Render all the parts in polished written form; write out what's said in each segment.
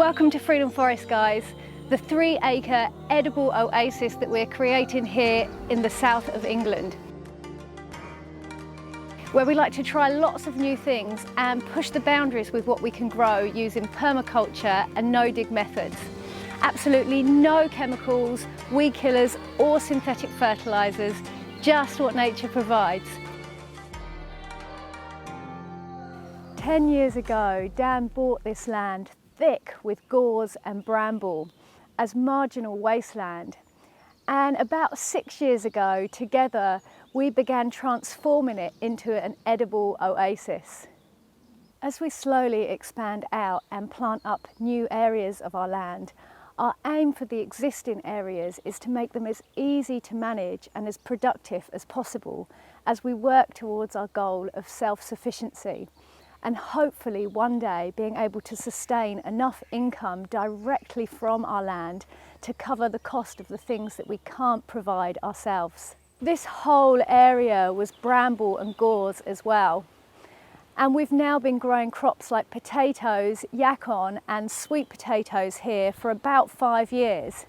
Welcome to Freedom Forest, guys, the 3-acre edible oasis that we're creating here in the south of England, where we like to try lots of new things and push the boundaries with what we can grow using permaculture and no-dig methods. Absolutely no chemicals, weed killers or synthetic fertilisers, just what nature provides. 10 years ago, Dan bought this land thick with gorse and bramble as marginal wasteland. And about 6 years ago, together, we began transforming it into an edible oasis. As we slowly expand out and plant up new areas of our land, our aim for the existing areas is to make them as easy to manage and as productive as possible as we work towards our goal of self-sufficiency, and hopefully one day being able to sustain enough income directly from our land to cover the cost of the things that we can't provide ourselves. This whole area was bramble and gorse as well. And we've now been growing crops like potatoes, yacon and sweet potatoes here for about 5 years.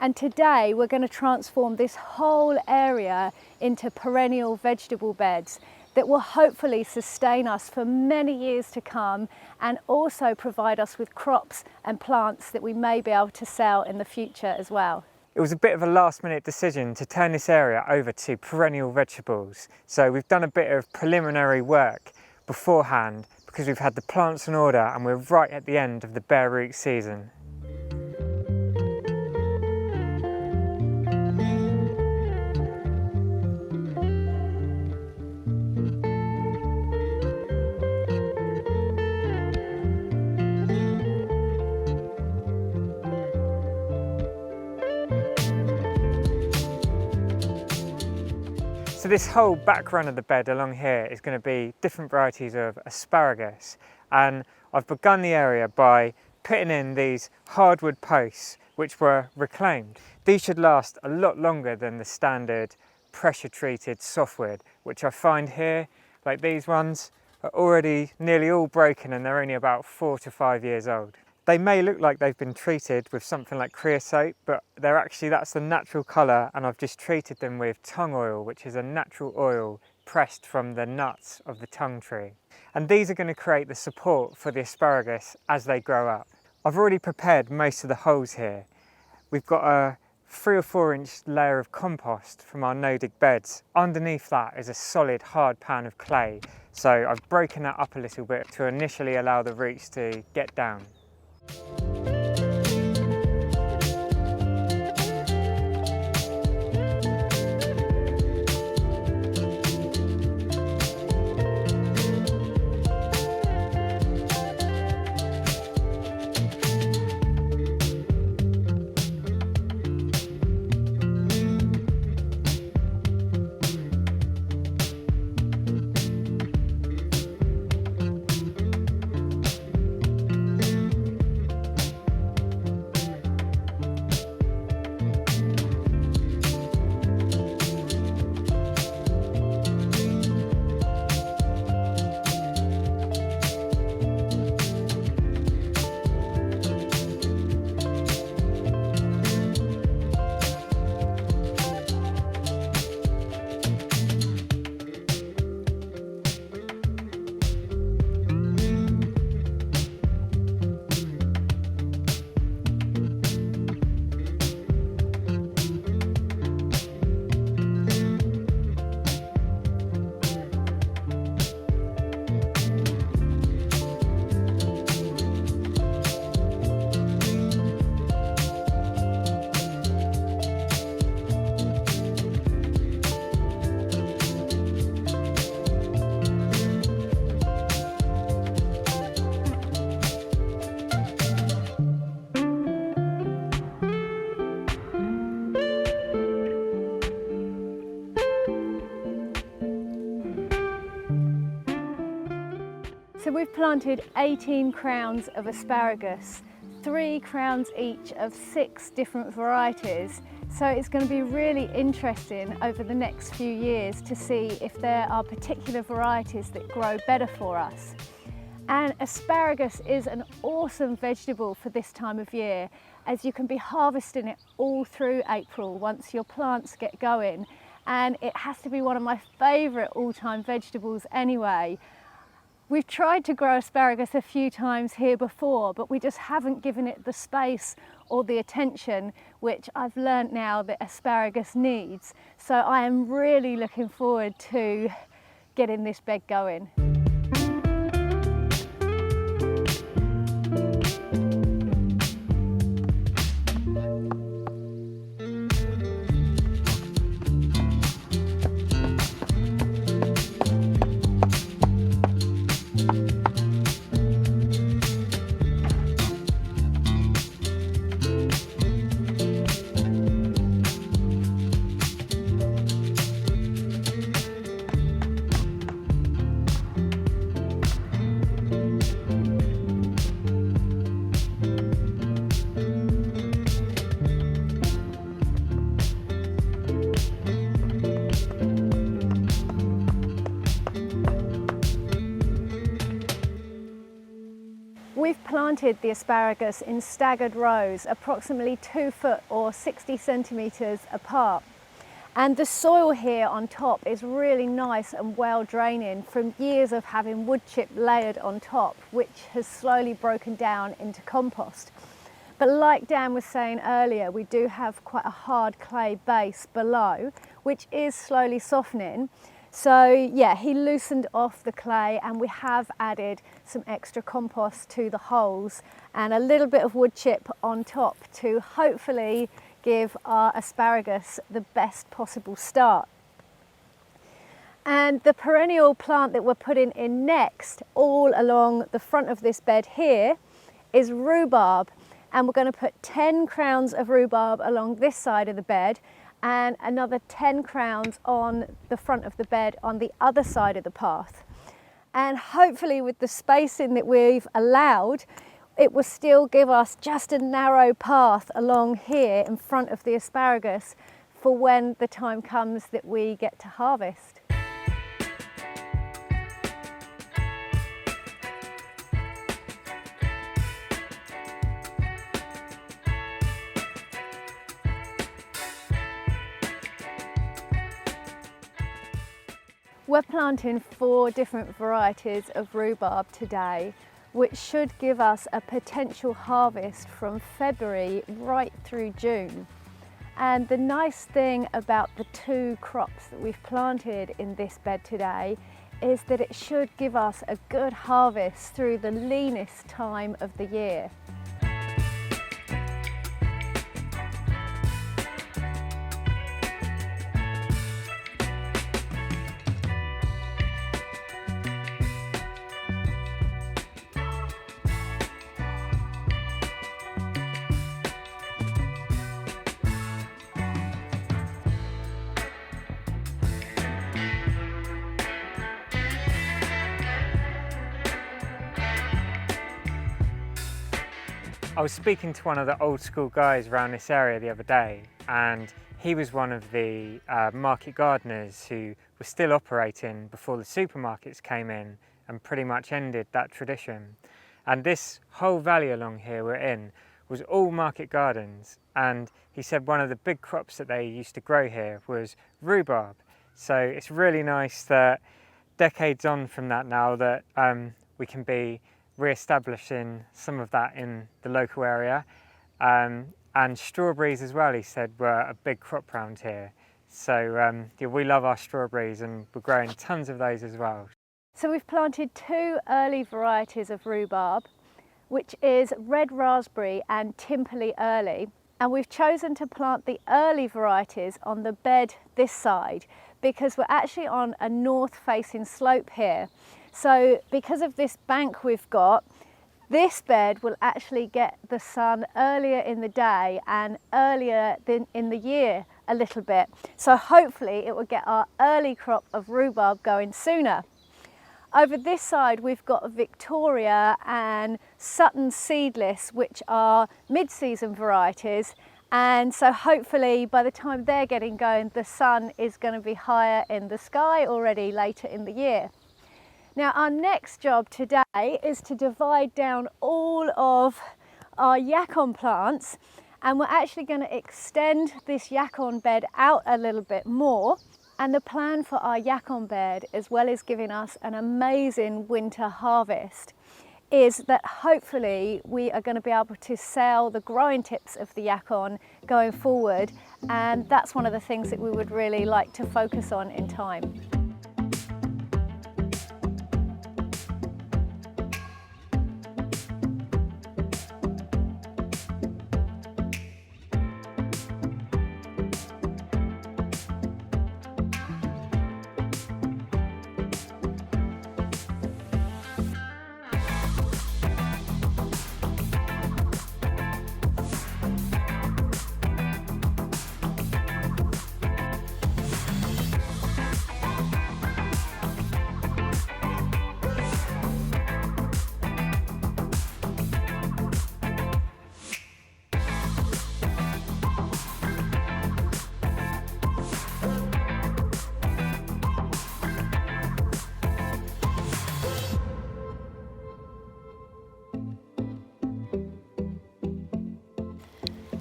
And today we're going to transform this whole area into perennial vegetable beds that will hopefully sustain us for many years to come and also provide us with crops and plants that we may be able to sell in the future as well. It was a bit of a last-minute decision to turn this area over to perennial vegetables. So we've done a bit of preliminary work beforehand because we've had the plants in order and we're right at the end of the bare root season. So this whole background of the bed along here is going to be different varieties of asparagus, and I've begun the area by putting in these hardwood posts which were reclaimed. These should last a lot longer than the standard pressure treated softwood, which I find here, like these ones, are already nearly all broken and they're only about 4 to 5 years old. They may look like they've been treated with something like creosote, but that's the natural colour, and I've just treated them with tung oil, which is a natural oil pressed from the nuts of the tung tree. And these are going to create the support for the asparagus as they grow up. I've already prepared most of the holes here. We've got a 3 or 4 inch layer of compost from our no-dig beds. Underneath that is a solid hard pan of clay. So I've broken that up a little bit to initially allow the roots to get down. So we've planted 18 crowns of asparagus, 3 crowns each of 6 different varieties. So it's going to be really interesting over the next few years to see if there are particular varieties that grow better for us. And asparagus is an awesome vegetable for this time of year, as you can be harvesting it all through April once your plants get going. And it has to be one of my favourite all-time vegetables anyway. We've tried to grow asparagus a few times here before, but we just haven't given it the space or the attention which I've learnt now that asparagus needs. So I am really looking forward to getting this bed going. We've planted the asparagus in staggered rows, approximately 2 foot or 60 centimetres apart. And the soil here on top is really nice and well draining from years of having wood chip layered on top, which has slowly broken down into compost. But like Dan was saying earlier, we do have quite a hard clay base below, which is slowly softening. So yeah, he loosened off the clay and we have added some extra compost to the holes and a little bit of wood chip on top to hopefully give our asparagus the best possible start. And the perennial plant that we're putting in next, all along the front of this bed here, is rhubarb. And we're going to put 10 crowns of rhubarb along this side of the bed and another 10 crowns on the front of the bed on the other side of the path. And hopefully with the spacing that we've allowed, it will still give us just a narrow path along here in front of the asparagus for when the time comes that we get to harvest. We're planting 4 different varieties of rhubarb today, which should give us a potential harvest from February right through June. And the nice thing about the 2 crops that we've planted in this bed today is that it should give us a good harvest through the leanest time of the year. I was speaking to one of the old school guys around this area the other day, and he was one of the market gardeners who was still operating before the supermarkets came in and pretty much ended that tradition. And this whole valley along here we're in was all market gardens, and he said one of the big crops that they used to grow here was rhubarb. So it's really nice that decades on from that now that we can be re-establishing some of that in the local area, and strawberries as well, he said, were a big crop round here. So yeah, we love our strawberries and we're growing tons of those as well. So we've planted 2 early varieties of rhubarb, which is red raspberry and Timperley early, and we've chosen to plant the early varieties on the bed this side because we're actually on a north facing slope here. So because of this bank we've got, this bed will actually get the sun earlier in the day and earlier than in the year a little bit. So hopefully it will get our early crop of rhubarb going sooner. Over this side we've got Victoria and Sutton seedless, which are mid-season varieties, and so hopefully by the time they're getting going the sun is going to be higher in the sky already later in the year. Now our next job today is to divide down all of our yacon plants, and we're actually going to extend this yacon bed out a little bit more. And the plan for our yacon bed, as well as giving us an amazing winter harvest, is that hopefully we are going to be able to sell the growing tips of the yacon going forward, and that's one of the things that we would really like to focus on in time.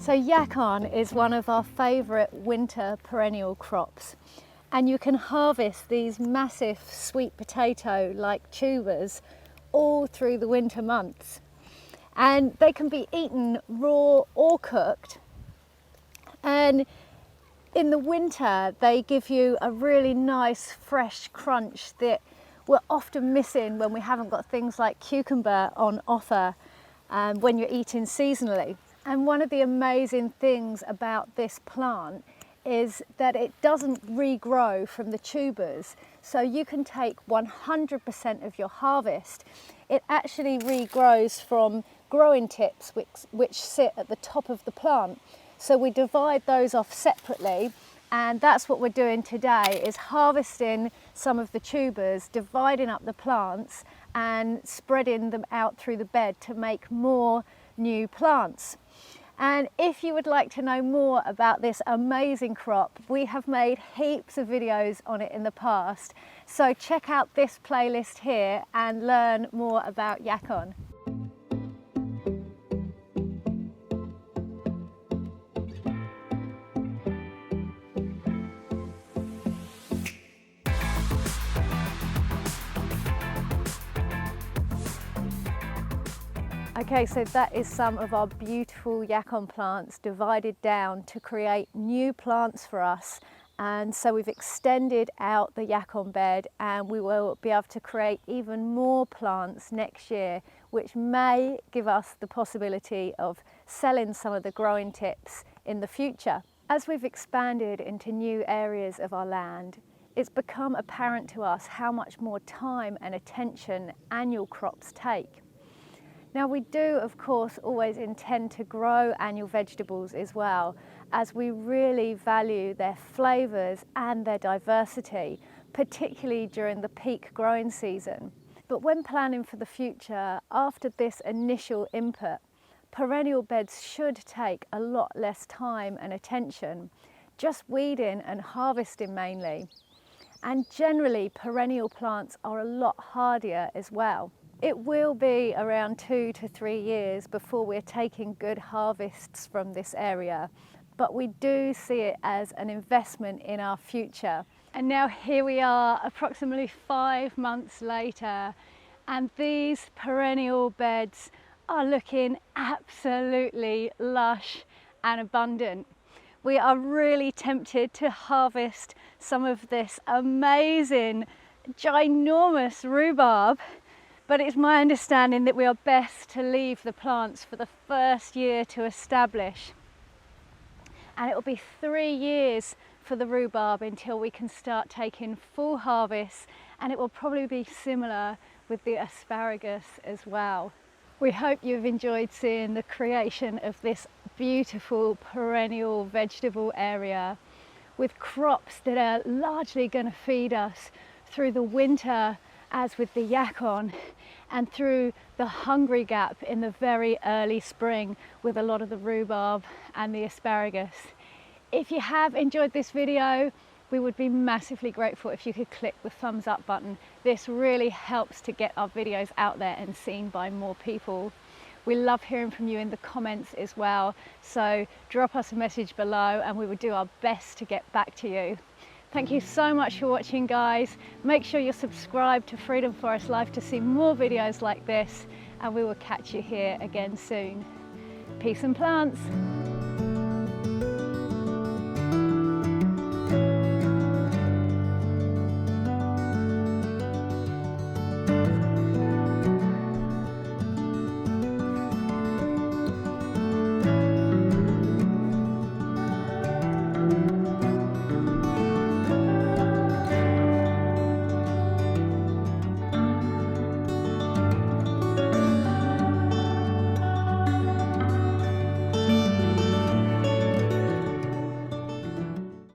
So yacon is one of our favourite winter perennial crops, and you can harvest these massive sweet potato like tubers all through the winter months, and they can be eaten raw or cooked. And in the winter they give you a really nice fresh crunch that we're often missing when we haven't got things like cucumber on offer when you're eating seasonally. And one of the amazing things about this plant is that it doesn't regrow from the tubers. So you can take 100% of your harvest. It actually regrows from growing tips which sit at the top of the plant. So we divide those off separately, and that's what we're doing today, is harvesting some of the tubers, dividing up the plants and spreading them out through the bed to make more new plants. And if you would like to know more about this amazing crop, we have made heaps of videos on it in the past. So check out this playlist here and learn more about yacon. Okay, so that is some of our beautiful yacon plants divided down to create new plants for us. And so we've extended out the yacon bed, and we will be able to create even more plants next year, which may give us the possibility of selling some of the growing tips in the future. As we've expanded into new areas of our land, it's become apparent to us how much more time and attention annual crops take. Now we do, of course, always intend to grow annual vegetables as well, as we really value their flavours and their diversity, particularly during the peak growing season. But when planning for the future, after this initial input, perennial beds should take a lot less time and attention, just weeding and harvesting mainly. And generally, perennial plants are a lot hardier as well. It will be around 2 to 3 years before we're taking good harvests from this area, but we do see it as an investment in our future. And now here we are, approximately 5 months later, and these perennial beds are looking absolutely lush and abundant. We are really tempted to harvest some of this amazing, ginormous rhubarb, but it's my understanding that we are best to leave the plants for the first year to establish. And it will be 3 years for the rhubarb until we can start taking full harvests, and it will probably be similar with the asparagus as well. We hope you've enjoyed seeing the creation of this beautiful perennial vegetable area with crops that are largely going to feed us through the winter, as with the yacon, and through the hungry gap in the very early spring with a lot of the rhubarb and the asparagus. If you have enjoyed this video, we would be massively grateful if you could click the thumbs up button. This really helps to get our videos out there and seen by more people. We love hearing from you in the comments as well, so drop us a message below and we will do our best to get back to you. Thank you so much for watching, guys. Make sure you're subscribed to Freedom Forest Life to see more videos like this, and we will catch you here again soon. Peace and plants.